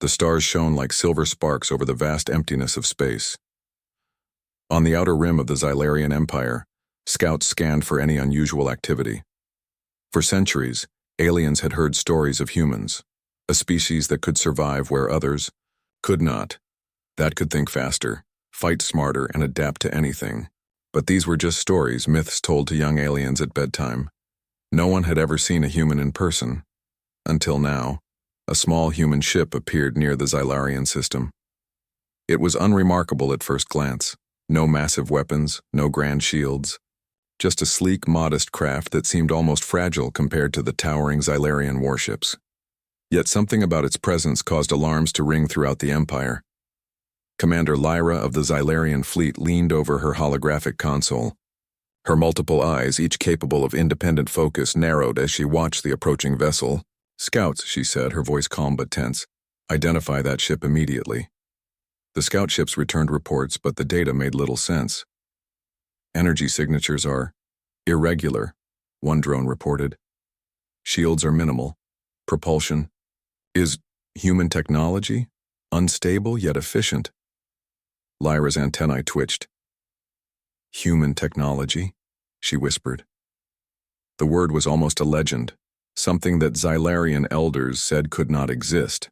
The stars shone like silver sparks over the vast emptiness of space. On the outer rim of the Xylarian Empire, scouts scanned for any unusual activity. For centuries, aliens had heard stories of humans, a species that could survive where others could not, that could think faster, fight smarter, and adapt to anything. But these were just stories, myths told to young aliens at bedtime. No one had ever seen a human in person. Until now, a small human ship appeared near the Xylarian system. It was unremarkable at first glance. No massive weapons, no grand shields. Just a sleek, modest craft that seemed almost fragile compared to the towering Xylarian warships. Yet something about its presence caused alarms to ring throughout the Empire. Commander Lyra of the Xylarian fleet leaned over her holographic console. Her multiple eyes, each capable of independent focus, narrowed as she watched the approaching vessel. "Scouts," she said, her voice calm but tense. "Identify that ship immediately." The scout ships returned reports, but the data made little sense. "Energy signatures are irregular," one drone reported. "Shields are minimal. Propulsion is human technology, unstable yet efficient." Lyra's antennae twitched. "Human technology?" she whispered. The word was almost a legend, something that Xylarian elders said could not exist.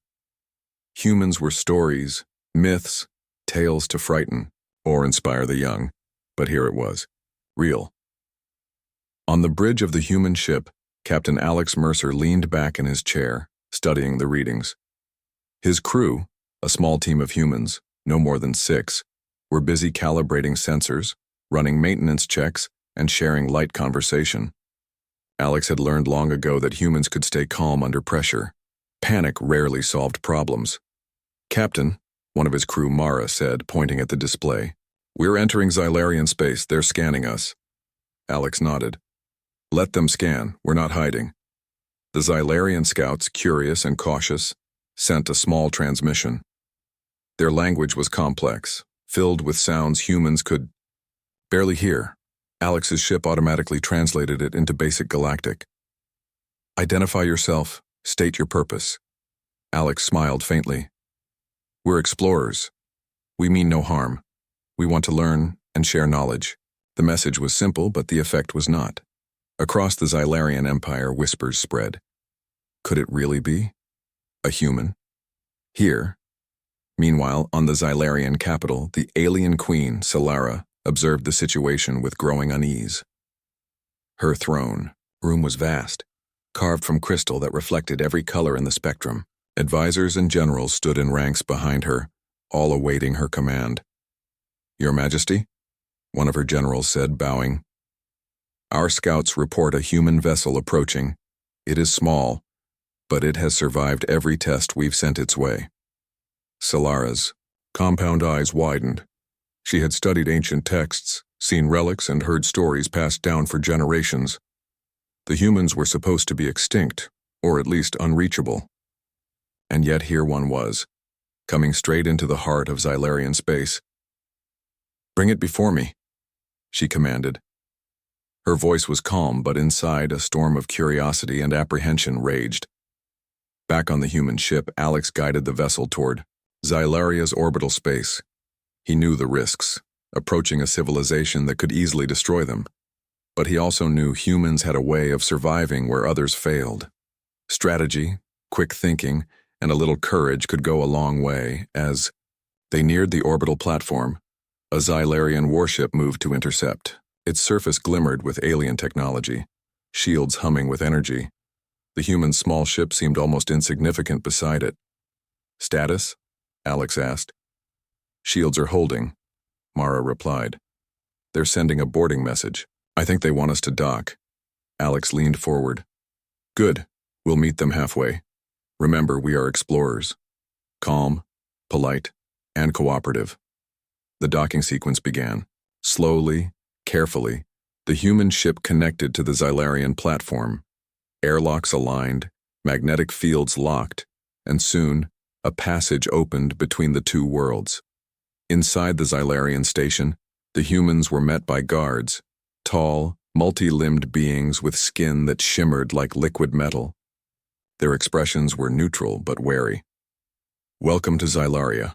Humans were stories, myths, tales to frighten or inspire the young, but here it was, real. On the bridge of the human ship, Captain Alex Mercer leaned back in his chair, studying the readings. His crew, a small team of humans, no more than 6, were busy calibrating sensors, running maintenance checks, and sharing light conversation. Alex had learned long ago that humans could stay calm under pressure. Panic rarely solved problems. "Captain," one of his crew, Mara, said, pointing at the display, "We're entering Xylarian space. They're scanning us." Alex nodded. "Let them scan. We're not hiding." The Xylarian scouts, curious and cautious, sent a small transmission. Their language was complex, filled with sounds humans could barely hear. Alex's ship automatically translated it into basic galactic. "Identify yourself. State your purpose." Alex smiled faintly. "We're explorers. We mean no harm. We want to learn and share knowledge." The message was simple, but the effect was not. Across the Xylarian Empire, whispers spread. Could it really be? A human? Here. Meanwhile, on the Xylarian capital, the alien queen, Solara, observed the situation with growing unease. Her throne room was vast, carved from crystal that reflected every color in the spectrum. Advisors and generals stood in ranks behind her, all awaiting her command. "Your Majesty," one of her generals said, bowing. "Our scouts report a human vessel approaching. It is small, but it has survived every test we've sent its way." Solara's compound eyes widened. She had studied ancient texts, seen relics, and heard stories passed down for generations. The humans were supposed to be extinct, or at least unreachable. And yet here one was, coming straight into the heart of Xylarian space. "Bring it before me," she commanded. Her voice was calm, but inside a storm of curiosity and apprehension raged. Back on the human ship, Alex guided the vessel toward Xylaria's orbital space. He knew the risks, approaching a civilization that could easily destroy them. But he also knew humans had a way of surviving where others failed. Strategy, quick thinking, and a little courage could go a long way. As they neared the orbital platform, a Xylarian warship moved to intercept. Its surface glimmered with alien technology, shields humming with energy. The human small ship seemed almost insignificant beside it. "Status?" Alex asked. "Shields are holding," Mara replied. "They're sending a boarding message. I think they want us to dock." Alex leaned forward. "Good. We'll meet them halfway. Remember, we are explorers. Calm, polite, and cooperative." The docking sequence began. Slowly, carefully, the human ship connected to the Xylarian platform. Airlocks aligned, magnetic fields locked, and soon, a passage opened between the two worlds. Inside the Xylarian station, the humans were met by guards, tall, multi-limbed beings with skin that shimmered like liquid metal. Their expressions were neutral but wary. Welcome to Xylaria,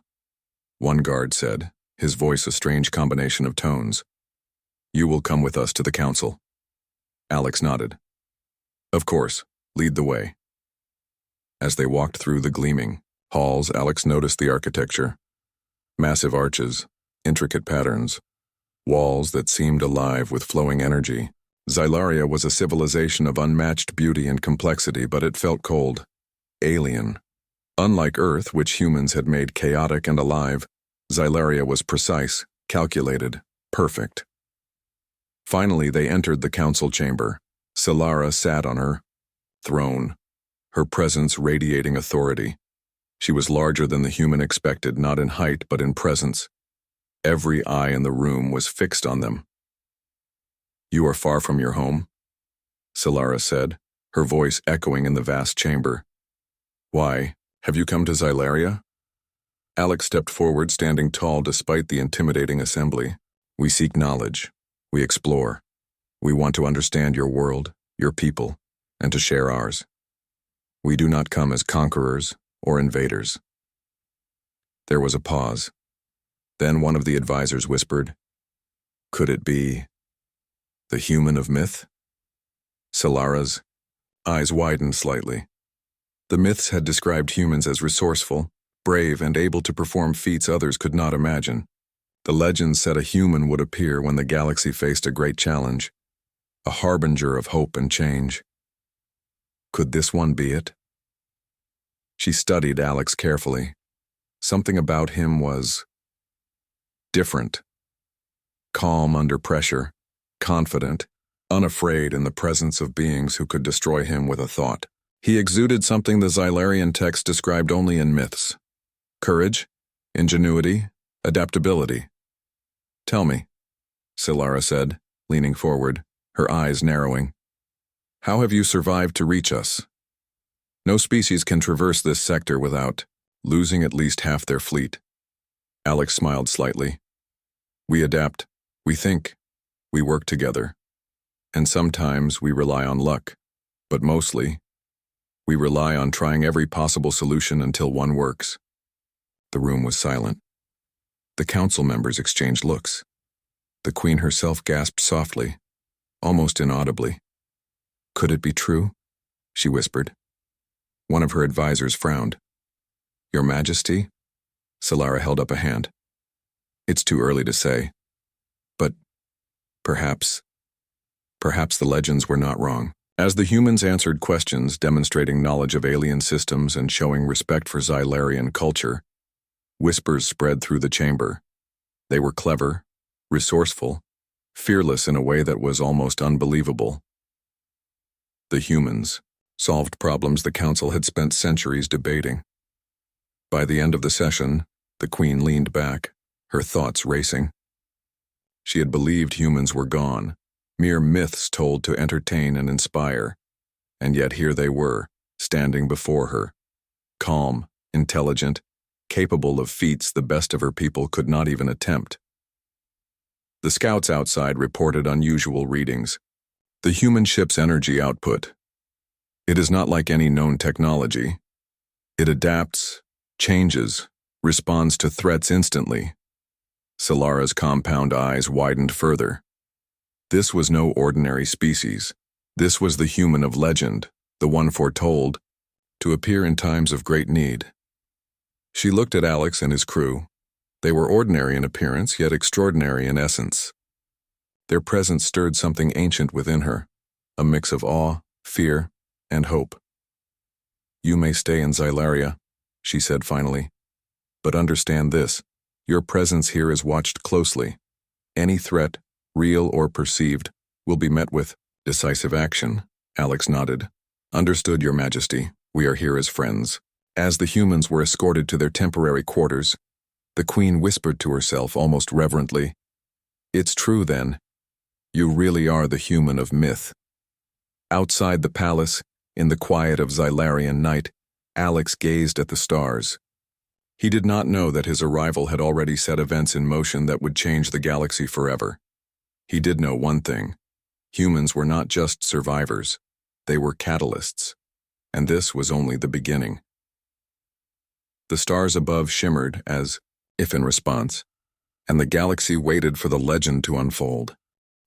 one guard said, his voice a strange combination of tones. You will come with us to the council. Alex nodded. Of course, lead the way. As they walked through the gleaming halls, Alex noticed the architecture. Massive arches, intricate patterns, walls that seemed alive with flowing energy. Xylaria was a civilization of unmatched beauty and complexity, but it felt cold, alien. Unlike Earth, which humans had made chaotic and alive, Xylaria was precise, calculated, perfect. Finally, they entered the council chamber. Solara sat on her throne, her presence radiating authority. She was larger than the human expected, not in height but in presence. Every eye in the room was fixed on them. You are far from your home, Solara said, her voice echoing in the vast chamber. Why, have you come to Xylaria? Alex stepped forward, standing tall despite the intimidating assembly. We seek knowledge. We explore. We want to understand your world, your people, and to share ours. We do not come as conquerors or invaders. There was a pause. Then one of the advisors whispered, Could it be the human of myth? Solara's eyes widened slightly. The myths had described humans as resourceful, brave, and able to perform feats others could not imagine. The legends said a human would appear when the galaxy faced a great challenge, a harbinger of hope and change. Could this one be it? She studied Alex carefully. Something about him was different. Calm under pressure, confident, unafraid in the presence of beings who could destroy him with a thought. He exuded something the Xylarian text described only in myths. Courage, ingenuity, adaptability. Tell me, Solara said, leaning forward, her eyes narrowing. How have you survived to reach us? No species can traverse this sector without losing at least half their fleet. Alex smiled slightly. We adapt, we think, we work together. And sometimes we rely on luck, but mostly, we rely on trying every possible solution until one works. The room was silent. The council members exchanged looks. The Queen herself gasped softly, almost inaudibly. Could it be true? She whispered. One of her advisors frowned. Your Majesty? Solara held up a hand. It's too early to say. But perhaps the legends were not wrong. As the humans answered questions demonstrating knowledge of alien systems and showing respect for Xylarian culture, whispers spread through the chamber. They were clever, resourceful, fearless in a way that was almost unbelievable. The humans solved problems the council had spent centuries debating. By the end of the session, the Queen leaned back, her thoughts racing. She had believed humans were gone, mere myths told to entertain and inspire, and yet here they were, standing before her, calm, intelligent, capable of feats the best of her people could not even attempt. The scouts outside reported unusual readings. The human ship's energy output. It is not like any known technology. It adapts, changes, responds to threats instantly. Solara's compound eyes widened further. This was no ordinary species. This was the human of legend, the one foretold to appear in times of great need. She looked at Alex and his crew. They were ordinary in appearance, yet extraordinary in essence. Their presence stirred something ancient within her, a mix of awe, fear, and hope. You may stay in Xylaria, she said finally. But understand this, your presence here is watched closely. Any threat, real or perceived, will be met with decisive action. Alex nodded. Understood, Your Majesty. We are here as friends. As the humans were escorted to their temporary quarters, the Queen whispered to herself almost reverently, It's true then. You really are the human of myth. Outside the palace, in the quiet of Xylarian night, Alex gazed at the stars. He did not know that his arrival had already set events in motion that would change the galaxy forever. He did know one thing. Humans were not just survivors. They were catalysts. And this was only the beginning. The stars above shimmered as if in response, and the galaxy waited for the legend to unfold.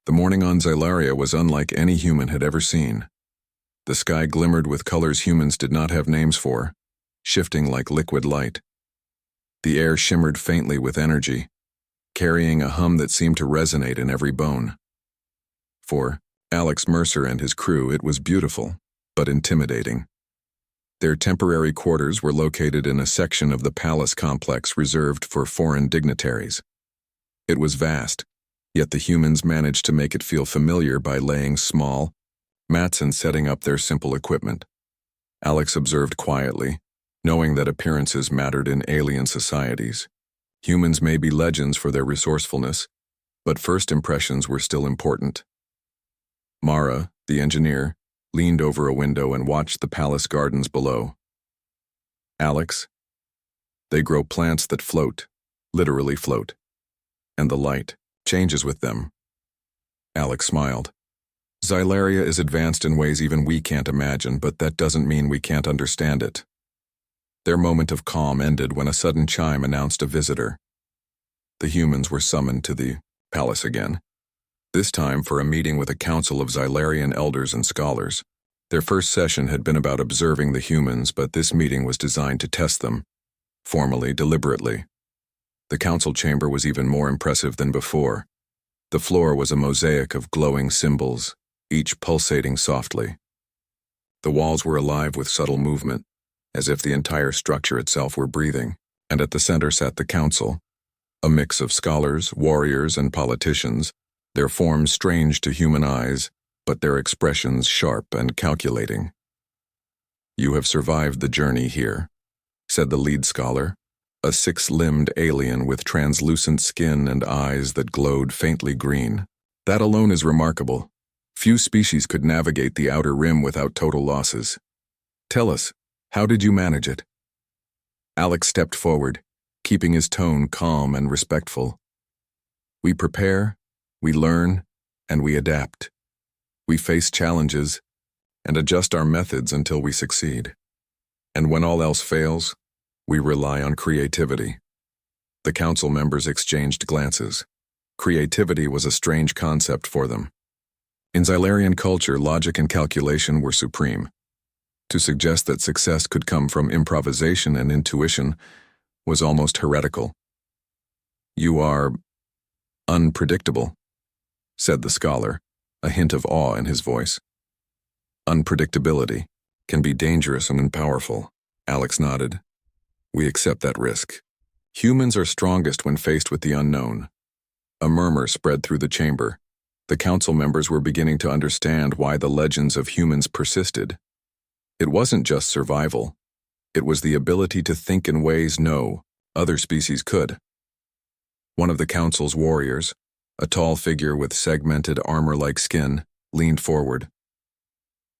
The morning on Xylaria was unlike any human had ever seen. The sky glimmered with colors humans did not have names for, shifting like liquid light. The air shimmered faintly with energy, carrying a hum that seemed to resonate in every bone. For Alex Mercer and his crew, it was beautiful, but intimidating. Their temporary quarters were located in a section of the palace complex reserved for foreign dignitaries. It was vast, yet the humans managed to make it feel familiar by laying small mats and setting up their simple equipment. Alex observed quietly, knowing that appearances mattered in alien societies. Humans may be legends for their resourcefulness, but first impressions were still important. Mara, the engineer, leaned over a window and watched the palace gardens below. Alex, they grow plants that float, literally float, and the light changes with them. Alex smiled. Xylaria is advanced in ways even we can't imagine, but that doesn't mean we can't understand it. Their moment of calm ended when a sudden chime announced a visitor. The humans were summoned to the palace again, this time for a meeting with a council of Xylarian elders and scholars. Their first session had been about observing the humans, but this meeting was designed to test them, formally, deliberately. The council chamber was even more impressive than before. The floor was a mosaic of glowing symbols, each pulsating softly. The walls were alive with subtle movement, as if the entire structure itself were breathing, and at the center sat the council, a mix of scholars, warriors, and politicians, their forms strange to human eyes, but their expressions sharp and calculating. "You have survived the journey here," said the lead scholar, a six-limbed alien with translucent skin and eyes that glowed faintly green. "That alone is remarkable. Few species could navigate the outer rim without total losses. Tell us, how did you manage it?" Alex stepped forward, keeping his tone calm and respectful. "We prepare, we learn, and we adapt. We face challenges and adjust our methods until we succeed. And when all else fails, we rely on creativity." The council members exchanged glances. Creativity was a strange concept for them. In Xylarian culture, logic and calculation were supreme. To suggest that success could come from improvisation and intuition was almost heretical. "You are unpredictable," said the scholar, a hint of awe in his voice. "Unpredictability can be dangerous and powerful," Alex nodded. "We accept that risk. Humans are strongest when faced with the unknown." A murmur spread through the chamber. The council members were beginning to understand why the legends of humans persisted. It wasn't just survival. It was the ability to think in ways no other species could. One of the council's warriors, a tall figure with segmented armor-like skin, leaned forward.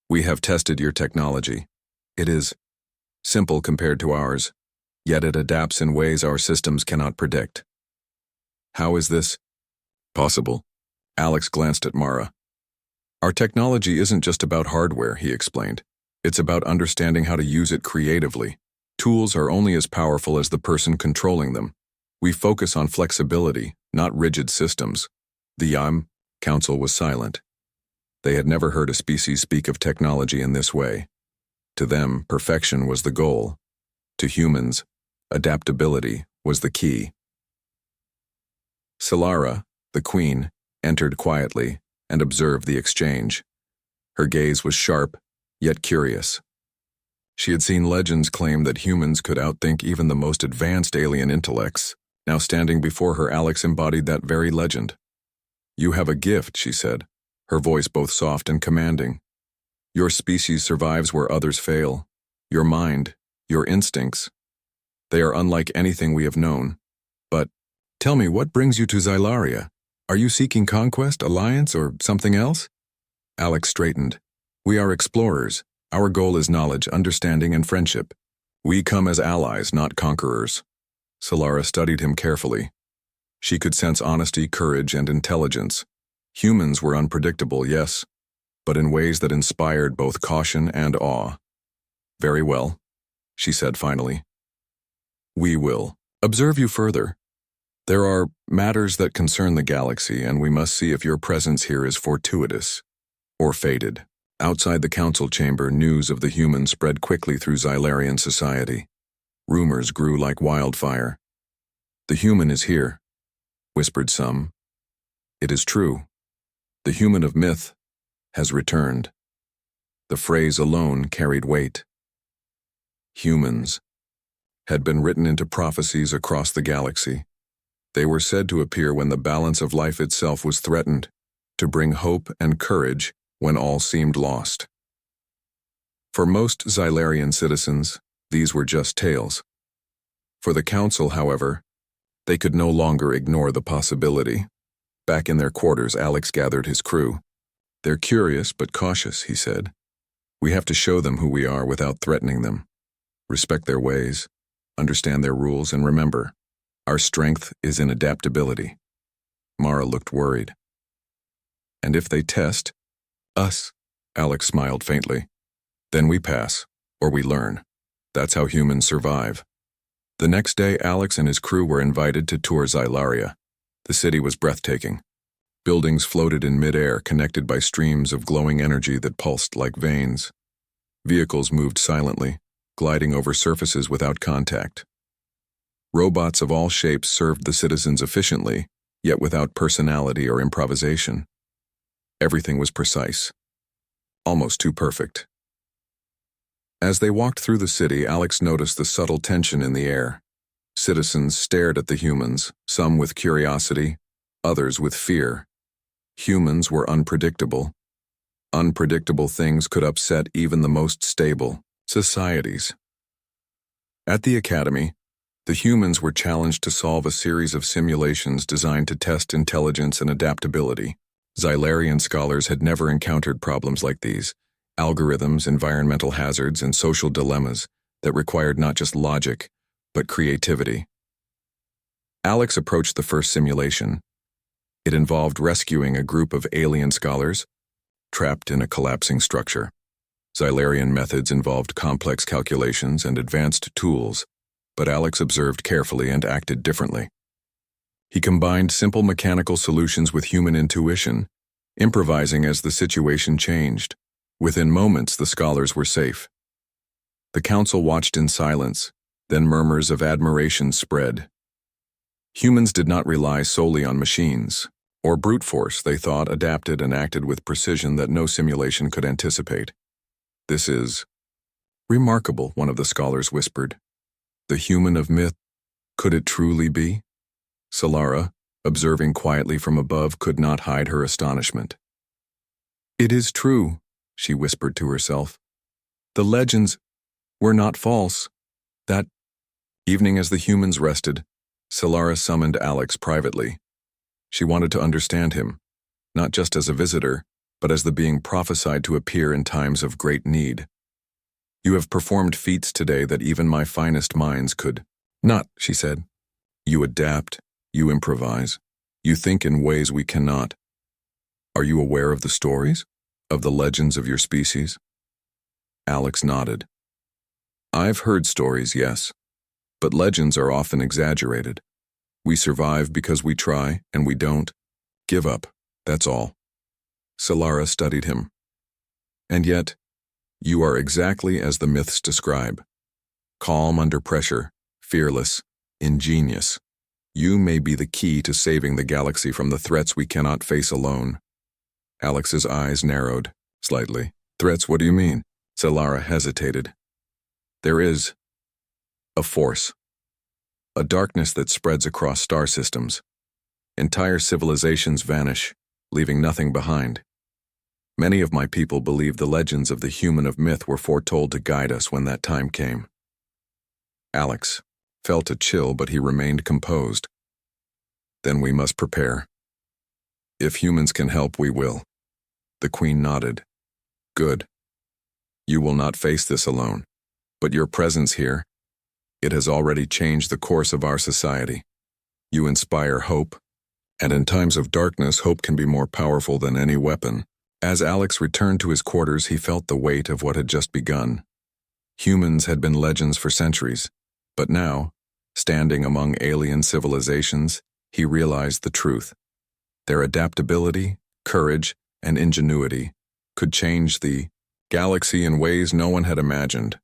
"We have tested your technology. It is simple compared to ours, yet it adapts in ways our systems cannot predict." "How is this possible?" Alex glanced at Mara. "Our technology isn't just about hardware," he explained. "It's about understanding how to use it creatively. Tools are only as powerful as the person controlling them. We focus on flexibility, not rigid systems." The council was silent. They had never heard a species speak of technology in this way. To them, perfection was the goal. To humans, adaptability was the key. Solara, the queen, entered quietly and observed the exchange. Her gaze was sharp, yet curious. She had seen legends claim that humans could outthink even the most advanced alien intellects. Now standing before her, Alex embodied that very legend. "You have a gift," she said, her voice both soft and commanding. "Your species survives where others fail. Your mind, your instincts, they are unlike anything we have known. But tell me, what brings you to Xylaria? Are you seeking conquest, alliance, or something else?" Alex straightened. "We are explorers. Our goal is knowledge, understanding, and friendship. We come as allies, not conquerors." Solara studied him carefully. She could sense honesty, courage, and intelligence. Humans were unpredictable, yes, but in ways that inspired both caution and awe. "Very well," she said finally. We will observe you further. There are matters that concern the galaxy, and we must see if your presence here is fortuitous or fated. Outside the council chamber, news of the humans spread quickly through Xylarian society. Rumors grew like wildfire. The human is here, whispered some. It is true. The human of myth has returned. The phrase alone carried weight. Humans had been written into prophecies across the galaxy. They were said to appear when the balance of life itself was threatened, to bring hope and courage when all seemed lost. For most Xylarian citizens, these were just tales. For the council, however, they could no longer ignore the possibility. Back in their quarters, Alex gathered his crew. They're curious but cautious, he said. We have to show them who we are without threatening them. Respect their ways, understand their rules, and remember, our strength is in adaptability. Mara looked worried. And if they test us, Alex smiled faintly, then we pass, or we learn. That's how humans survive. The next day, Alex and his crew were invited to tour Xylaria. The city was breathtaking. Buildings floated in midair, connected by streams of glowing energy that pulsed like veins. Vehicles moved silently, gliding over surfaces without contact. Robots of all shapes served the citizens efficiently, yet without personality or improvisation. Everything was precise, almost too perfect. As they walked through the city, Alex noticed the subtle tension in the air. Citizens stared at the humans, some with curiosity, others with fear. Humans were unpredictable. Unpredictable things could upset even the most stable societies. At the academy, the humans were challenged to solve a series of simulations designed to test intelligence and adaptability. Xylarian scholars had never encountered problems like these: algorithms, environmental hazards, and social dilemmas that required not just logic, but creativity. Alex approached the first simulation. It involved rescuing a group of alien scholars trapped in a collapsing structure. Xylarian methods involved complex calculations and advanced tools, but Alex observed carefully and acted differently. He combined simple mechanical solutions with human intuition, improvising as the situation changed. Within moments, the scholars were safe. The council watched in silence, then murmurs of admiration spread. Humans did not rely solely on machines, or brute force. They thought, adapted, and acted with precision that no simulation could anticipate. This is remarkable, one of the scholars whispered. The human of myth, could it truly be? Solara, observing quietly from above, could not hide her astonishment. It is true, she whispered to herself. The legends were not false. That evening, as the humans rested, Solara summoned Alex privately. She wanted to understand him, not just as a visitor, but as the being prophesied to appear in times of great need. You have performed feats today that even my finest minds could not, she said. You adapt, you improvise, you think in ways we cannot. Are you aware of the stories, of the legends of your species? Alex nodded. I've heard stories, yes, but legends are often exaggerated. We survive because we try, and we don't give up, that's all. Solara studied him. And yet, you are exactly as the myths describe. Calm under pressure, fearless, ingenious. You may be the key to saving the galaxy from the threats we cannot face alone. Alex's eyes narrowed slightly. Threats, what do you mean? Solara hesitated. There is a force. A darkness that spreads across star systems. Entire civilizations vanish, leaving nothing behind. Many of my people believe the legends of the human of myth were foretold to guide us when that time came. Alex felt a chill, but he remained composed. Then we must prepare. If humans can help, we will. The Queen nodded. Good. You will not face this alone, but your presence here, it has already changed the course of our society. You inspire hope, and in times of darkness, hope can be more powerful than any weapon. As Alex returned to his quarters, he felt the weight of what had just begun. Humans had been legends for centuries, but now, Standing among alien civilizations, he realized the truth. Their adaptability, courage, and ingenuity could change the galaxy in ways no one had imagined.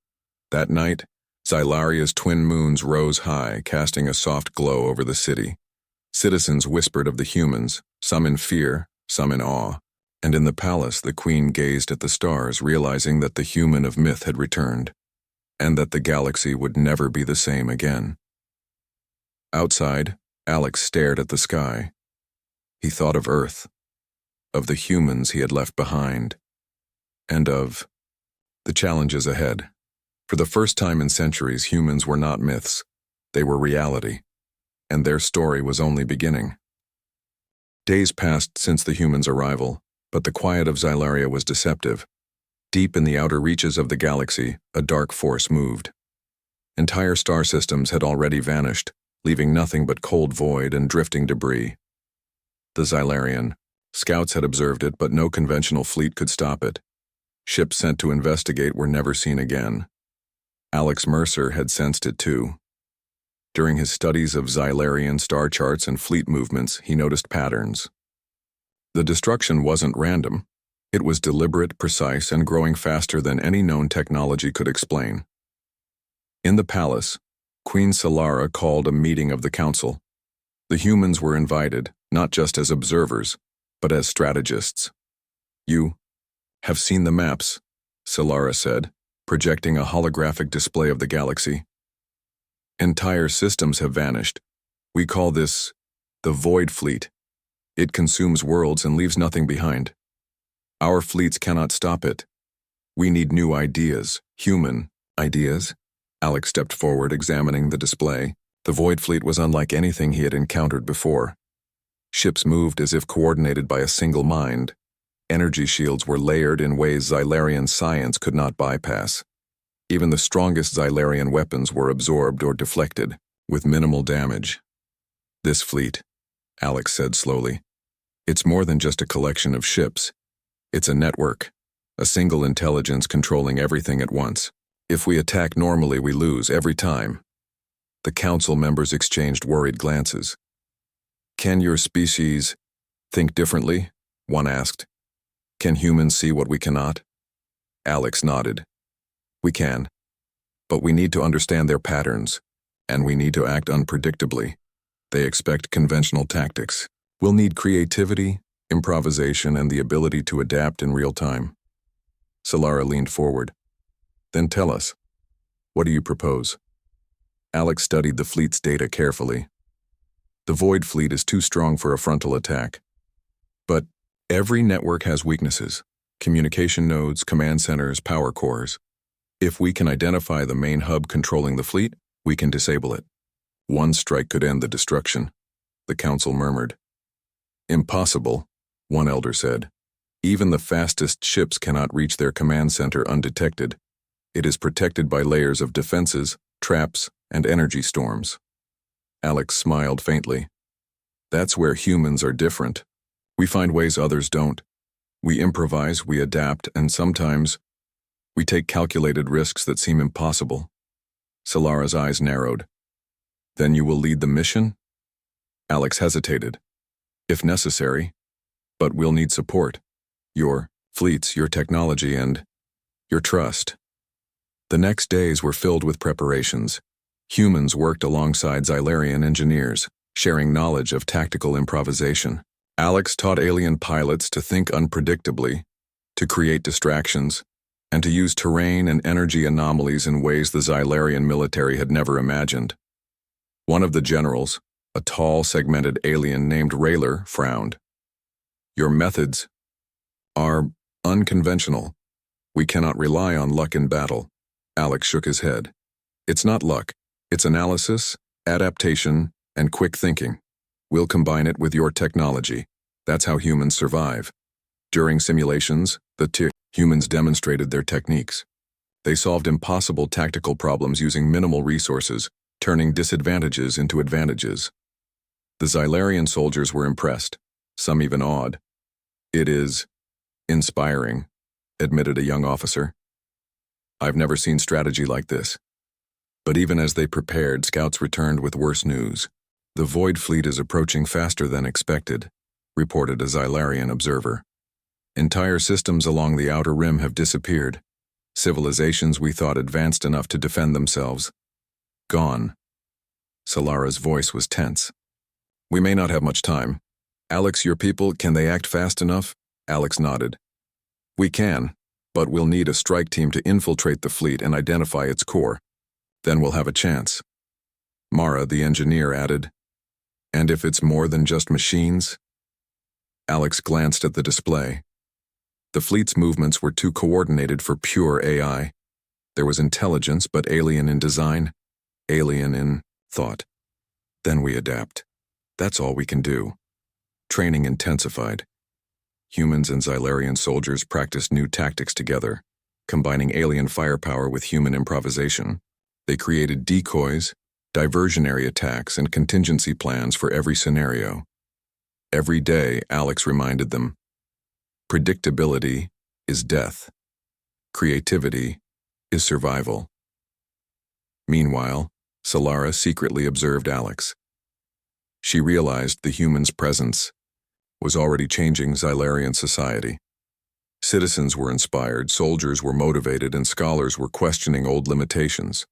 That night, Xylaria's twin moons rose high, casting a soft glow over the city. Citizens whispered of the humans, some in fear, some in awe, and in the palace the queen gazed at the stars, realizing that the human of myth had returned, and that the galaxy would never be the same again. Outside, Alex stared at the sky. He thought of Earth, of the humans he had left behind, and of the challenges ahead. For the first time in centuries, humans were not myths. They were reality, and their story was only beginning. Days passed since the humans' arrival, but the quiet of Xylaria was deceptive. Deep in the outer reaches of the galaxy, a dark force moved. Entire star systems had already vanished, leaving nothing but cold void and drifting debris. The Xylarian scouts had observed it, but no conventional fleet could stop it. Ships sent to investigate were never seen again. Alex Mercer had sensed it too. During his studies of Xylarian star charts and fleet movements, he noticed patterns. The destruction wasn't random. It was deliberate, precise, and growing faster than any known technology could explain. In the palace, Queen Solara called a meeting of the council. The humans were invited, not just as observers, but as strategists. "You have seen the maps," Solara said, projecting a holographic display of the galaxy. "Entire systems have vanished. We call this the Void Fleet. It consumes worlds and leaves nothing behind. Our fleets cannot stop it. We need new ideas, human ideas." Alex stepped forward, examining the display. The Void Fleet was unlike anything he had encountered before. Ships moved as if coordinated by a single mind. Energy shields were layered in ways Xylarian science could not bypass. Even the strongest Xylarian weapons were absorbed or deflected, with minimal damage. "This fleet," Alex said slowly, "it's more than just a collection of ships. It's a network, a single intelligence controlling everything at once. If we attack normally, we lose every time." The council members exchanged worried glances. "Can your species think differently?" one asked. "Can humans see what we cannot?" Alex nodded. "We can. But we need to understand their patterns, and we need to act unpredictably. They expect conventional tactics. We'll need creativity, improvisation, and the ability to adapt in real time." Solara leaned forward. "Then tell us, what do you propose?" Alex studied the fleet's data carefully. The Void Fleet is too strong for a frontal attack. But every network has weaknesses: communication nodes, command centers, power cores. If we can identify the main hub controlling the fleet, we can disable it. One strike could end the destruction, the council murmured. "Impossible," one elder said. "Even the fastest ships cannot reach their command center undetected. It is protected by layers of defenses, traps, and energy storms." Alex smiled faintly. "That's where humans are different. We find ways others don't. We improvise, we adapt, and sometimes we take calculated risks that seem impossible." Solara's eyes narrowed. "Then you will lead the mission?" Alex hesitated. "If necessary. But we'll need support. Your fleets, your technology, and your trust." The next days were filled with preparations. Humans worked alongside Xylarian engineers, sharing knowledge of tactical improvisation. Alex taught alien pilots to think unpredictably, to create distractions, and to use terrain and energy anomalies in ways the Xylarian military had never imagined. One of the generals, a tall, segmented alien named Rayler, frowned. "Your methods are unconventional. We cannot rely on luck in battle." Alex shook his head. "It's not luck. It's analysis, adaptation, and quick thinking. We'll combine it with your technology. That's how humans survive." During simulations, the humans demonstrated their techniques. They solved impossible tactical problems using minimal resources, turning disadvantages into advantages. The Xylarian soldiers were impressed, some even awed. "It is inspiring," admitted a young officer. "I've never seen strategy like this." But even as they prepared, scouts returned with worse news. "The Void Fleet is approaching faster than expected," reported a Xylarian observer. "Entire systems along the outer rim have disappeared. Civilizations we thought advanced enough to defend themselves. Gone." Solara's voice was tense. "We may not have much time. Alex, your people, can they act fast enough?" Alex nodded. "We can, but we'll need a strike team to infiltrate the fleet and identify its core. Then we'll have a chance." Mara, the engineer, added, "And if it's more than just machines?" Alex glanced at the display. The fleet's movements were too coordinated for pure AI. There was intelligence, but alien in design, alien in thought. "Then we adapt. That's all we can do." Training intensified. Humans and Xylarian soldiers practiced new tactics together, combining alien firepower with human improvisation. They created decoys, diversionary attacks, and contingency plans for every scenario. Every day, Alex reminded them, predictability is death. Creativity is survival. Meanwhile, Solara secretly observed Alex. She realized the human's presence was already changing Xylarian society. Citizens were inspired, soldiers were motivated, and scholars were questioning old limitations.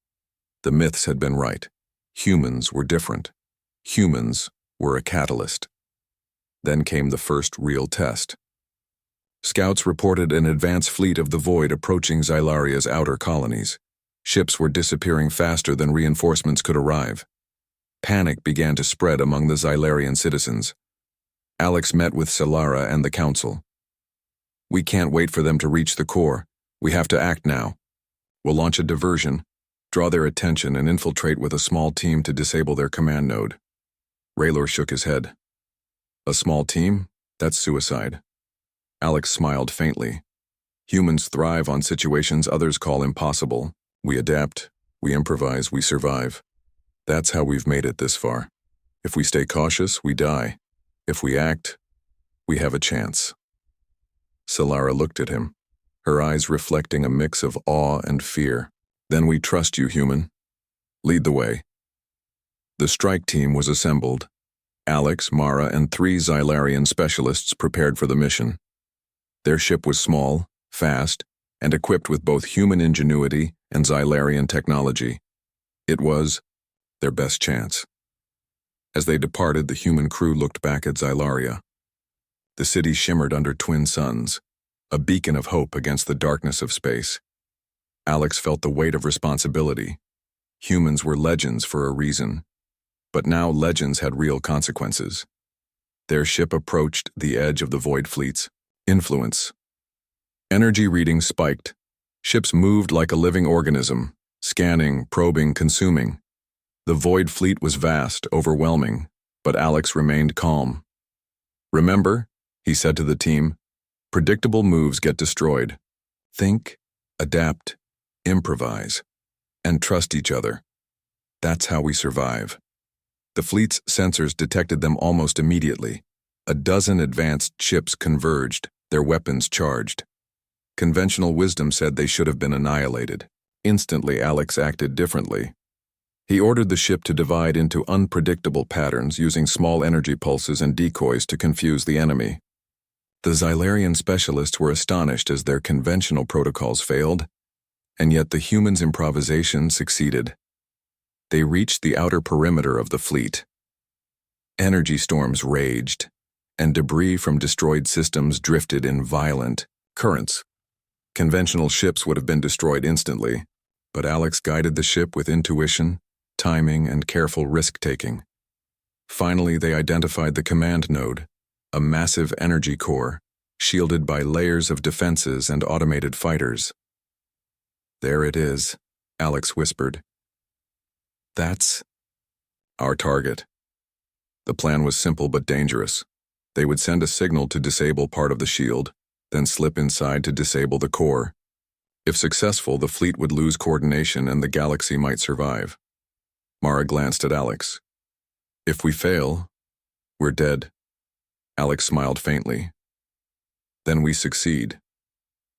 The myths had been right. Humans were different. Humans were a catalyst. Then came the first real test. Scouts reported an advance fleet of the Void approaching Xylaria's outer colonies. Ships were disappearing faster than reinforcements could arrive. Panic began to spread among the Xylarian citizens. Alex met with Solara and the council. "We can't wait for them to reach the core. We have to act now. We'll launch a diversion, draw their attention, and infiltrate with a small team to disable their command node." Raylor shook his head. "A small team? That's suicide." Alex smiled faintly. "Humans thrive on situations others call impossible. We adapt, we improvise, we survive. That's how we've made it this far. If we stay cautious, we die. If we act, we have a chance." Solara looked at him, her eyes reflecting a mix of awe and fear. "Then we trust you, human. Lead the way." The strike team was assembled. Alex, Mara, and 3 Xylarian specialists prepared for the mission. Their ship was small, fast, and equipped with both human ingenuity and Xylarian technology. It was their best chance. As they departed, the human crew looked back at Xylaria. The city shimmered under twin suns, a beacon of hope against the darkness of space. Alex felt the weight of responsibility. Humans were legends for a reason, but now legends had real consequences. Their ship approached the edge of the Void Fleet's influence. Energy readings spiked. Ships moved like a living organism, scanning, probing, consuming. The Void Fleet was vast, overwhelming, but Alex remained calm. "Remember," he said to the team, "predictable moves get destroyed. Think, adapt, improvise, and trust each other. That's how we survive." The fleet's sensors detected them almost immediately. A dozen advanced ships converged, their weapons charged. Conventional wisdom said they should have been annihilated. Instantly, Alex acted differently. He ordered the ship to divide into unpredictable patterns, using small energy pulses and decoys to confuse the enemy. The Xylarian specialists were astonished as their conventional protocols failed, and yet the humans' improvisation succeeded. They reached the outer perimeter of the fleet. Energy storms raged, and debris from destroyed systems drifted in violent currents. Conventional ships would have been destroyed instantly, but Alex guided the ship with intuition, timing, and careful risk-taking. Finally, they identified the command node, a massive energy core, shielded by layers of defenses and automated fighters. "There it is," Alex whispered. "That's our target." The plan was simple but dangerous. They would send a signal to disable part of the shield, then slip inside to disable the core. If successful, the fleet would lose coordination and the galaxy might survive. Mara glanced at Alex. "If we fail, we're dead." Alex smiled faintly. "Then we succeed.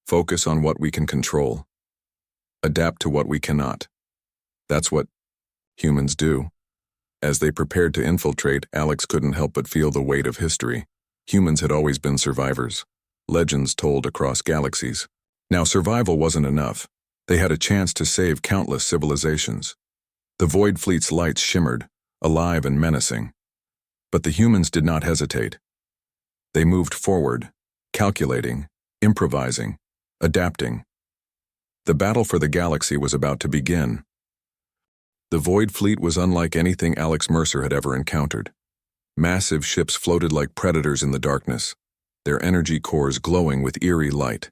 Focus on what we can control. Adapt to what we cannot. That's what humans do. As they prepared to infiltrate, Alex couldn't help but feel the weight of history. Humans had always been survivors, legends told across galaxies. Now survival wasn't enough. They had a chance to save countless civilizations. The Void Fleet's lights shimmered, alive and menacing. But the humans did not hesitate. They moved forward, calculating, improvising, adapting. The battle for the galaxy was about to begin. The Void Fleet was unlike anything Alex Mercer had ever encountered. Massive ships floated like predators in the darkness, their energy cores glowing with eerie light.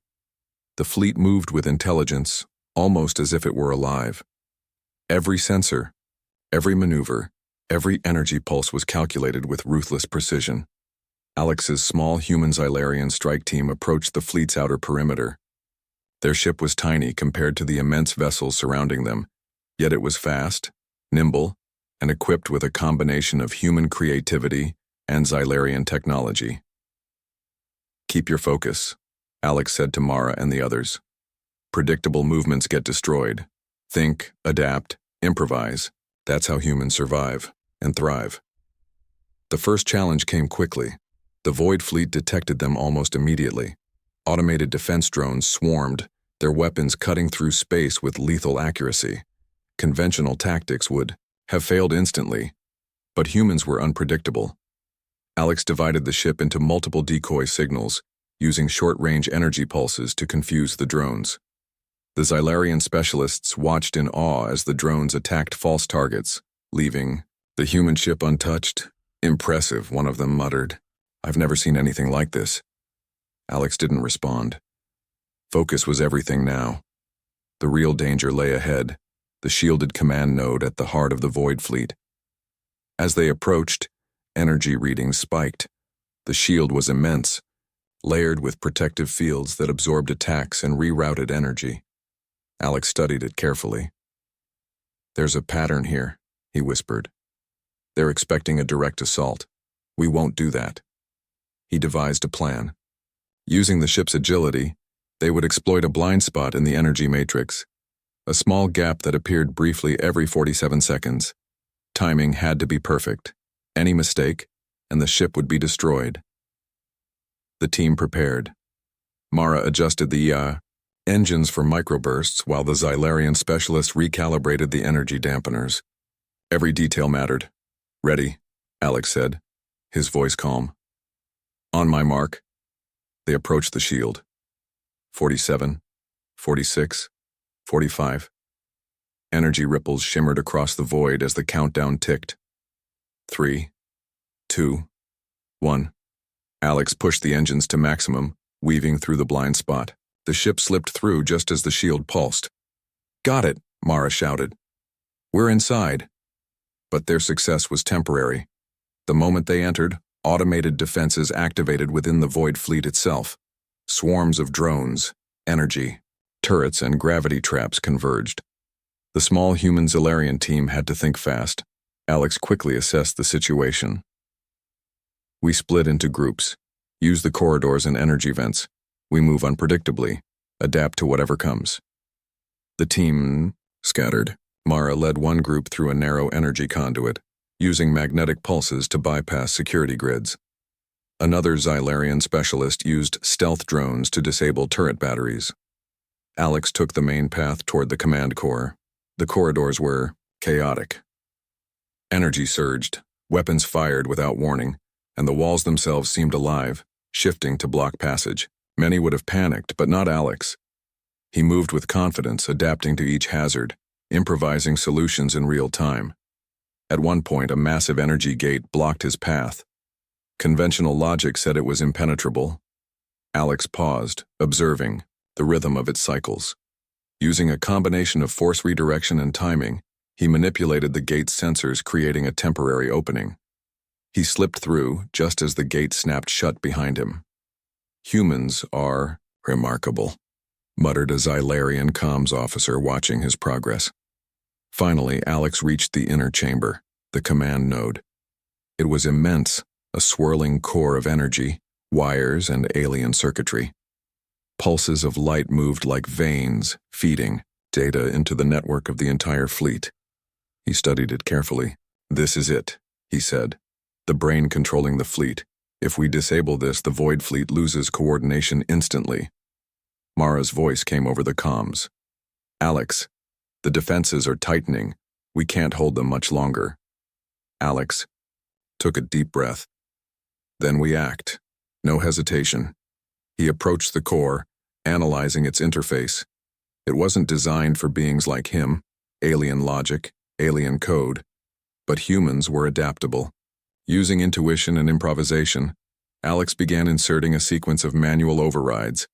The fleet moved with intelligence, almost as if it were alive. Every sensor, every maneuver, every energy pulse was calculated with ruthless precision. Alex's small human Xylarian strike team approached the fleet's outer perimeter. Their ship was tiny compared to the immense vessels surrounding them, yet it was fast, nimble, and equipped with a combination of human creativity and Xylarian technology. "Keep your focus," Alex said to Mara and the others. "Predictable movements get destroyed. Think, adapt, improvise. That's how humans survive and thrive." The first challenge came quickly. The Void Fleet detected them almost immediately. Automated defense drones swarmed, their weapons cutting through space with lethal accuracy. Conventional tactics would have failed instantly, but humans were unpredictable. Alex divided the ship into multiple decoy signals, using short-range energy pulses to confuse the drones. The Xylarian specialists watched in awe as the drones attacked false targets, leaving the human ship untouched. "Impressive," one of them muttered. "I've never seen anything like this." Alex didn't respond. Focus was everything now. The real danger lay ahead, the shielded command node at the heart of the Void Fleet. As they approached, energy readings spiked. The shield was immense, layered with protective fields that absorbed attacks and rerouted energy. Alex studied it carefully. "There's a pattern here," he whispered. "They're expecting a direct assault. We won't do that." He devised a plan. Using the ship's agility, they would exploit a blind spot in the energy matrix, a small gap that appeared briefly every 47 seconds. Timing had to be perfect. Any mistake, and the ship would be destroyed. The team prepared. Mara adjusted the engines for microbursts while the Xylarian specialist recalibrated the energy dampeners. Every detail mattered. "Ready," Alex said, his voice calm. "On my mark." They approached the shield. 47, 46, 45. Energy ripples shimmered across the void as the countdown ticked. 3, 2, 1. Alex pushed the engines to maximum, weaving through the blind spot. The ship slipped through just as the shield pulsed. "Got it," Mara shouted. "We're inside." But their success was temporary. The moment they entered, automated defenses activated within the Void Fleet itself. Swarms of drones, energy, turrets, and gravity traps converged. The small human Xylarian team had to think fast. Alex quickly assessed the situation. "We split into groups. Use the corridors and energy vents. We move unpredictably. Adapt to whatever comes." The team scattered. Mara led one group through a narrow energy conduit, using magnetic pulses to bypass security grids. Another Xylarian specialist used stealth drones to disable turret batteries. Alex took the main path toward the command core. The corridors were chaotic. Energy surged, weapons fired without warning, and the walls themselves seemed alive, shifting to block passage. Many would have panicked, but not Alex. He moved with confidence, adapting to each hazard, improvising solutions in real time. At one point, a massive energy gate blocked his path. Conventional logic said it was impenetrable. Alex paused, observing the rhythm of its cycles. Using a combination of force redirection and timing, he manipulated the gate's sensors, creating a temporary opening. He slipped through just as the gate snapped shut behind him. "Humans are remarkable," muttered a Xylarian comms officer watching his progress. Finally, Alex reached the inner chamber, the command node. It was immense, a swirling core of energy, wires, and alien circuitry. Pulses of light moved like veins, feeding data into the network of the entire fleet. He studied it carefully. "This is it," he said. "The brain controlling the fleet. If we disable this, the Void Fleet loses coordination instantly." Mara's voice came over the comms. "Alex, the defenses are tightening. We can't hold them much longer." Alex took a deep breath. "Then we act. No hesitation." He approached the core, analyzing its interface. It wasn't designed for beings like him, alien logic, alien code, but humans were adaptable. Using intuition and improvisation, Alex began inserting a sequence of manual overrides,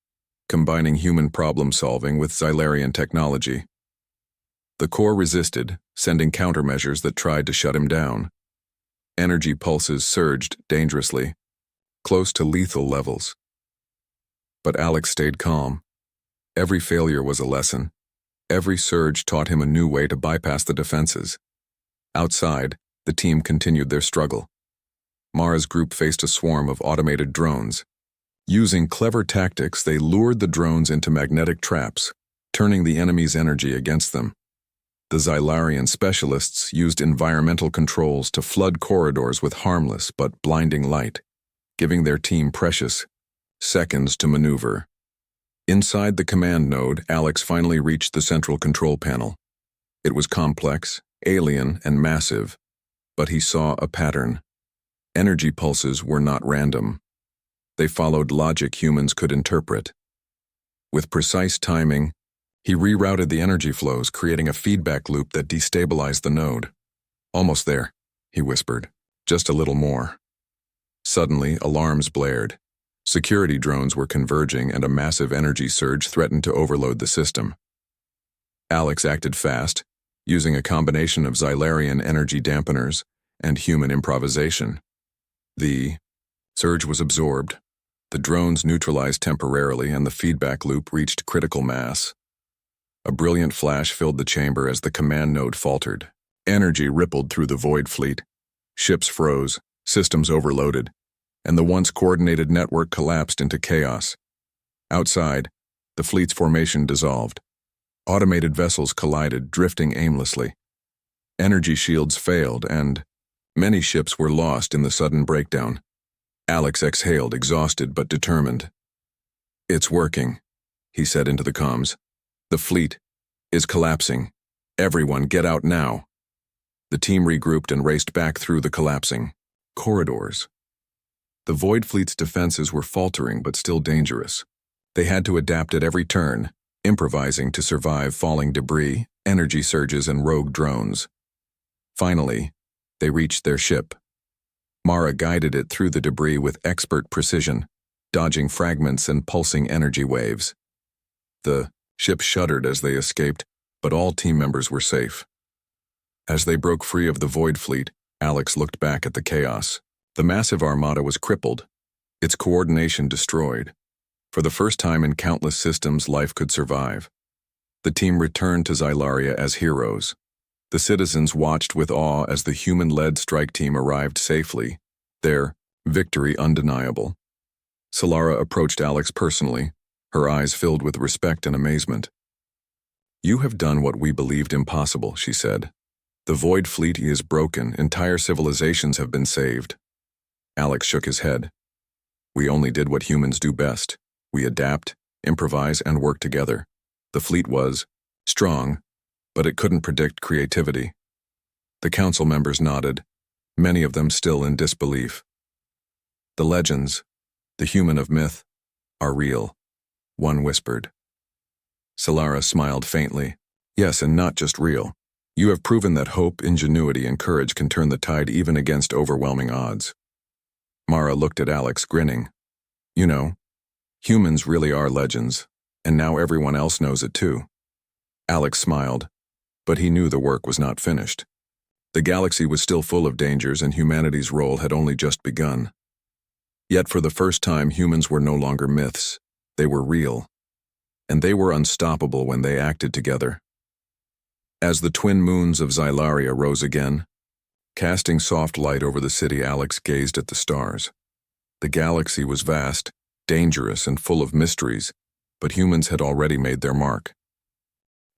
combining human problem-solving with Xylarian technology. The core resisted, sending countermeasures that tried to shut him down. Energy pulses surged dangerously, close to lethal levels. But Alex stayed calm. Every failure was a lesson. Every surge taught him a new way to bypass the defenses. Outside, the team continued their struggle. Mara's group faced a swarm of automated drones. Using clever tactics, they lured the drones into magnetic traps, turning the enemy's energy against them. The Xylarian specialists used environmental controls to flood corridors with harmless but blinding light, giving their team precious seconds to maneuver. Inside the command node, Alex finally reached the central control panel. It was complex, alien, and massive, but he saw a pattern. Energy pulses were not random. They followed logic humans could interpret. With precise timing, he rerouted the energy flows, creating a feedback loop that destabilized the node. "Almost there," he whispered. "Just a little more." Suddenly, alarms blared. Security drones were converging and a massive energy surge threatened to overload the system. Alex acted fast, using a combination of Xylarian energy dampeners and human improvisation. The surge was absorbed. The drones neutralized temporarily and the feedback loop reached critical mass. A brilliant flash filled the chamber as the command node faltered. Energy rippled through the Void Fleet. Ships froze, systems overloaded, and the once coordinated network collapsed into chaos. Outside, the fleet's formation dissolved. Automated vessels collided, drifting aimlessly. Energy shields failed, and many ships were lost in the sudden breakdown. Alex exhaled, exhausted but determined. "It's working," he said into the comms. "The fleet is collapsing. Everyone get out now." The team regrouped and raced back through the collapsing corridors. The Void Fleet's defenses were faltering but still dangerous. They had to adapt at every turn, improvising to survive falling debris, energy surges, and rogue drones. Finally, they reached their ship. Mara guided it through the debris with expert precision, dodging fragments and pulsing energy waves. The ship shuddered as they escaped, but all team members were safe. As they broke free of the Void Fleet, Alex looked back at the chaos. The massive armada was crippled, its coordination destroyed. For the first time in countless systems, life could survive. The team returned to Xylaria as heroes. The citizens watched with awe as the human-led strike team arrived safely, their victory undeniable. Solara approached Alex personally, her eyes filled with respect and amazement. "You have done what we believed impossible," she said. "The Void Fleet is broken, entire civilizations have been saved." Alex shook his head. "We only did what humans do best. We adapt, improvise, and work together. The fleet was strong, but it couldn't predict creativity." The council members nodded, many of them still in disbelief. "The legends, the human of myth, are real," one whispered. Solara smiled faintly. "Yes, and not just real. You have proven that hope, ingenuity, and courage can turn the tide even against overwhelming odds." Mara looked at Alex, grinning. "You know, humans really are legends, and now everyone else knows it too." Alex smiled, but he knew the work was not finished. The galaxy was still full of dangers and humanity's role had only just begun. Yet for the first time, humans were no longer myths. They were real. And they were unstoppable when they acted together. As the twin moons of Xylaria rose again, casting soft light over the city, Alex gazed at the stars. The galaxy was vast, dangerous, and full of mysteries, but humans had already made their mark.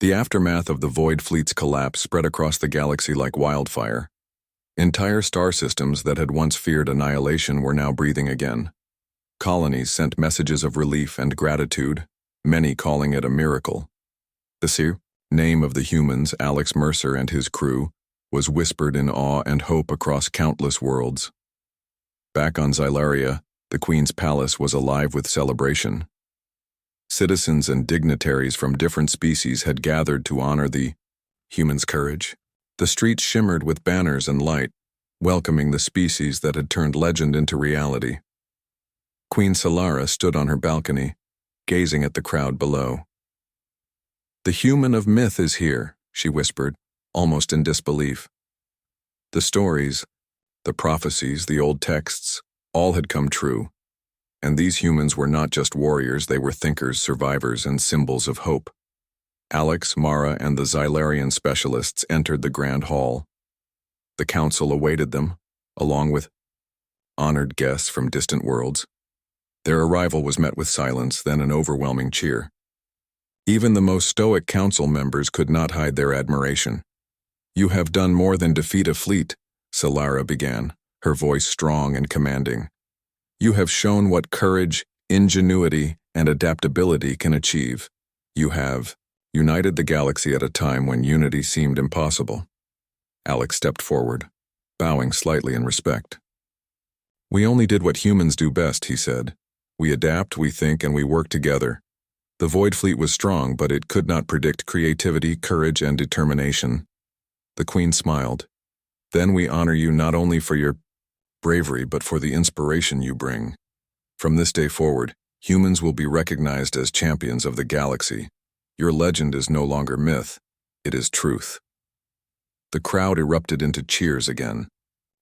The aftermath of the Void Fleet's collapse spread across the galaxy like wildfire. Entire star systems that had once feared annihilation were now breathing again. Colonies sent messages of relief and gratitude, many calling it a miracle. The name of the humans, Alex Mercer and his crew, was whispered in awe and hope across countless worlds. Back on Xylaria, the Queen's palace was alive with celebration. Citizens and dignitaries from different species had gathered to honor the humans' courage. The streets shimmered with banners and light, welcoming the species that had turned legend into reality. Queen Solara stood on her balcony, gazing at the crowd below. "The human of myth is here," she whispered, almost in disbelief. The stories, the prophecies, the old texts, all had come true. And these humans were not just warriors, they were thinkers, survivors, and symbols of hope. Alex, Mara, and the Xylarian specialists entered the grand hall. The council awaited them, along with honored guests from distant worlds. Their arrival was met with silence, then an overwhelming cheer. Even the most stoic council members could not hide their admiration. "You have done more than defeat a fleet," Solara began, her voice strong and commanding. "You have shown what courage, ingenuity, and adaptability can achieve. You have united the galaxy at a time when unity seemed impossible." Alex stepped forward, bowing slightly in respect. "We only did what humans do best," he said. "We adapt, we think, and we work together. The Void Fleet was strong, but it could not predict creativity, courage, and determination." The Queen smiled. "Then we honor you not only for your bravery, but for the inspiration you bring. From this day forward, humans will be recognized as champions of the galaxy. Your legend is no longer myth, it is truth." The crowd erupted into cheers again.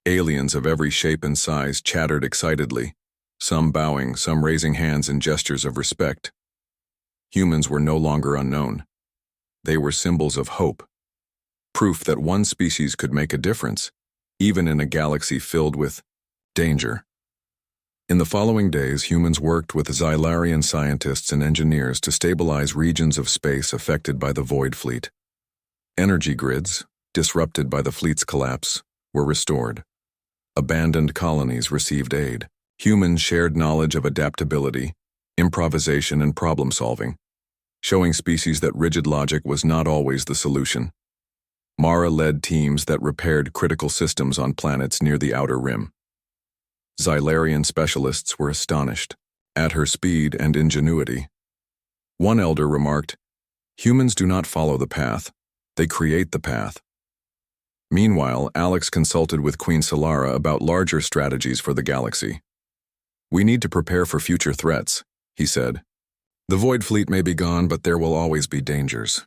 Aliens of every shape and size chattered excitedly, some bowing, some raising hands in gestures of respect. Humans were no longer unknown. They were symbols of hope, proof that one species could make a difference, even in a galaxy filled with danger. In the following days, humans worked with Xylarian scientists and engineers to stabilize regions of space affected by the Void Fleet. Energy grids, disrupted by the fleet's collapse, were restored. Abandoned colonies received aid. Humans shared knowledge of adaptability, improvisation, and problem-solving, showing species that rigid logic was not always the solution. Mara led teams that repaired critical systems on planets near the outer rim. Xylarian specialists were astonished at her speed and ingenuity. One elder remarked, "Humans do not follow the path, they create the path." Meanwhile, Alex consulted with Queen Solara about larger strategies for the galaxy. "We need to prepare for future threats," he said. "The Void Fleet may be gone, but there will always be dangers.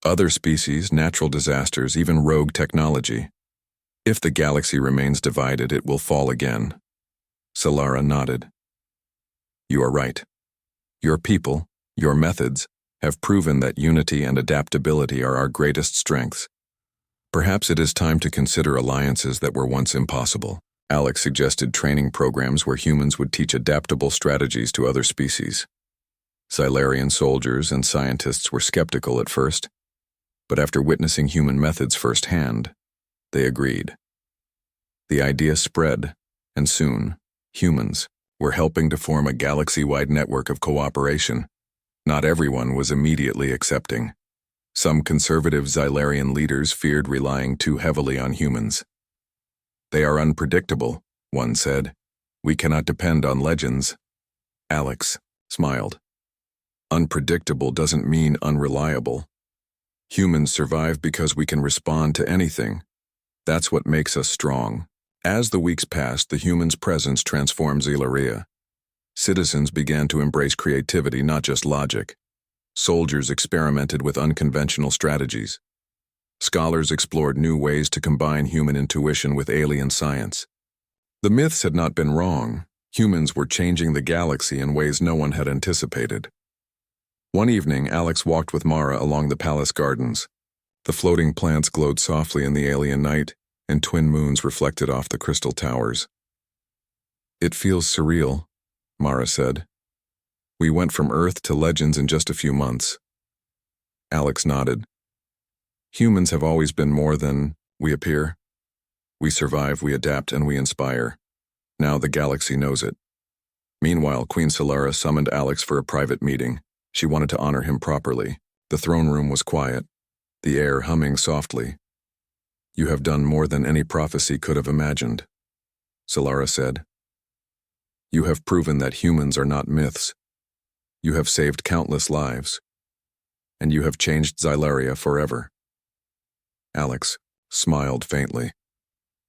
Other species, natural disasters, even rogue technology. If the galaxy remains divided, it will fall again." Solara nodded. "You are right. Your people, your methods, have proven that unity and adaptability are our greatest strengths. Perhaps it is time to consider alliances that were once impossible." Alex suggested training programs where humans would teach adaptable strategies to other species. Xylarian soldiers and scientists were skeptical at first, but after witnessing human methods firsthand, they agreed. The idea spread, and soon, humans were helping to form a galaxy-wide network of cooperation. Not everyone was immediately accepting. Some conservative Xylarian leaders feared relying too heavily on humans. "They are unpredictable," one said. "We cannot depend on legends." Alex smiled. "Unpredictable doesn't mean unreliable. Humans survive because we can respond to anything. That's what makes us strong." As the weeks passed, the humans' presence transformed Xylaria. Citizens began to embrace creativity, not just logic. Soldiers experimented with unconventional strategies. Scholars explored new ways to combine human intuition with alien science. The myths had not been wrong. Humans were changing the galaxy in ways no one had anticipated. One evening, Alex walked with Mara along the palace gardens. The floating plants glowed softly in the alien night, and twin moons reflected off the crystal towers. "It feels surreal," Mara said. "We went from Earth to legends in just a few months." Alex nodded. Humans have always been more than we appear. We survive, we adapt, and we inspire. Now the galaxy knows it. Meanwhile, Queen Solara summoned Alex for a private meeting. She wanted to honor him properly. The throne room was quiet, the air humming softly. "You have done more than any prophecy could have imagined," Solara said. "You have proven that humans are not myths. You have saved countless lives. And you have changed Xylaria forever." Alex smiled faintly.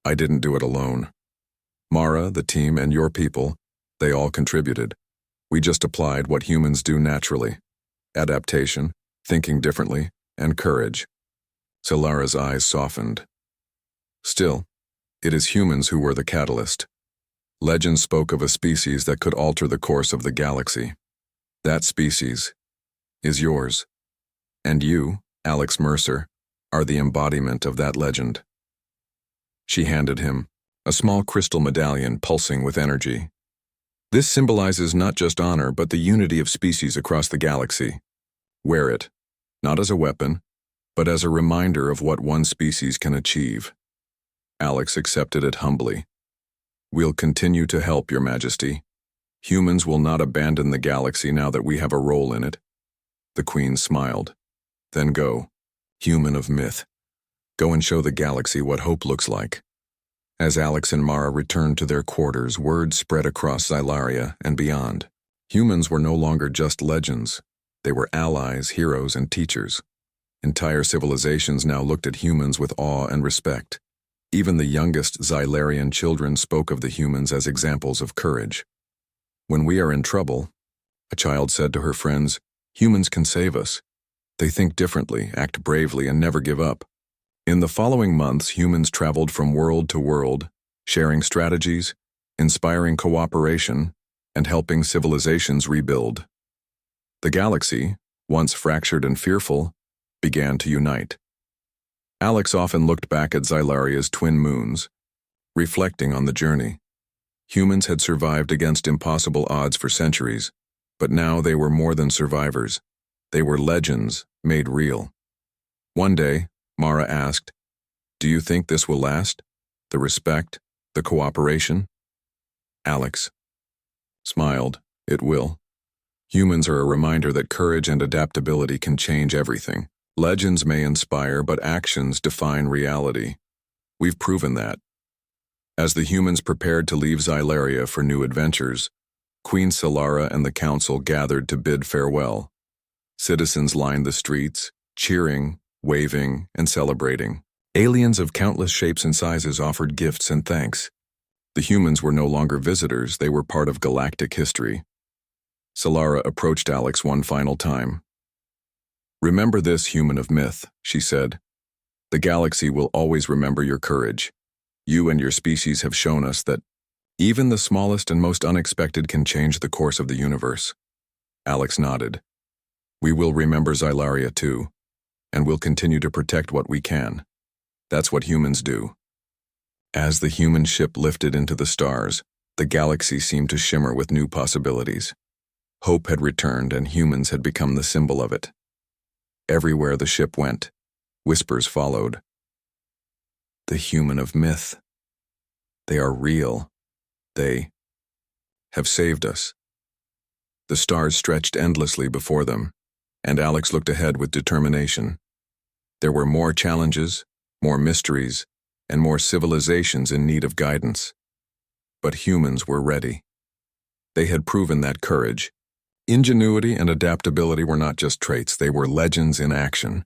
"I didn't do it alone. Mara, the team, and your people, they all contributed. We just applied what humans do naturally: adaptation, thinking differently, and courage." Solara's eyes softened. "Still, it is humans who were the catalyst. Legend spoke of a species that could alter the course of the galaxy. That species is yours. And you, Alex Mercer, are the embodiment of that legend." She handed him a small crystal medallion pulsing with energy. "This symbolizes not just honor, but the unity of species across the galaxy. Wear it, not as a weapon, but as a reminder of what one species can achieve." Alex accepted it humbly. "We'll continue to help, Your Majesty. Humans will not abandon the galaxy now that we have a role in it." The Queen smiled. "Then go, human of myth. Go and show the galaxy what hope looks like." As Alex and Mara returned to their quarters, word spread across Xylaria and beyond. Humans were no longer just legends. They were allies, heroes, and teachers. Entire civilizations now looked at humans with awe and respect. Even the youngest Xylarian children spoke of the humans as examples of courage. "When we are in trouble," a child said to her friends, "humans can save us. They think differently, act bravely, and never give up." In the following months, humans traveled from world to world, sharing strategies, inspiring cooperation, and helping civilizations rebuild. The galaxy, once fractured and fearful, began to unite. Alex often looked back at Xylaria's twin moons, reflecting on the journey. Humans had survived against impossible odds for centuries, but now they were more than survivors. They were legends made real. One day, Mara asked, "Do you think this will last? The respect, the cooperation?" Alex smiled. "It will. Humans are a reminder that courage and adaptability can change everything. Legends may inspire, but actions define reality. We've proven that." As the humans prepared to leave Xylaria for new adventures, Queen Solara and the council gathered to bid farewell. Citizens lined the streets, cheering, waving, and celebrating. Aliens of countless shapes and sizes offered gifts and thanks. The humans were no longer visitors, they were part of galactic history. Solara approached Alex one final time. "Remember this, human of myth," she said. "The galaxy will always remember your courage. You and your species have shown us that even the smallest and most unexpected can change the course of the universe." Alex nodded. "We will remember Xylaria too, and we'll continue to protect what we can. That's what humans do." As the human ship lifted into the stars, the galaxy seemed to shimmer with new possibilities. Hope had returned, and humans had become the symbol of it. Everywhere the ship went, whispers followed. "The human of myth. They are real. They have saved us." The stars stretched endlessly before them, and Alex looked ahead with determination. There were more challenges, more mysteries, and more civilizations in need of guidance. But humans were ready. They had proven that courage, ingenuity, and adaptability were not just traits, they were legends in action.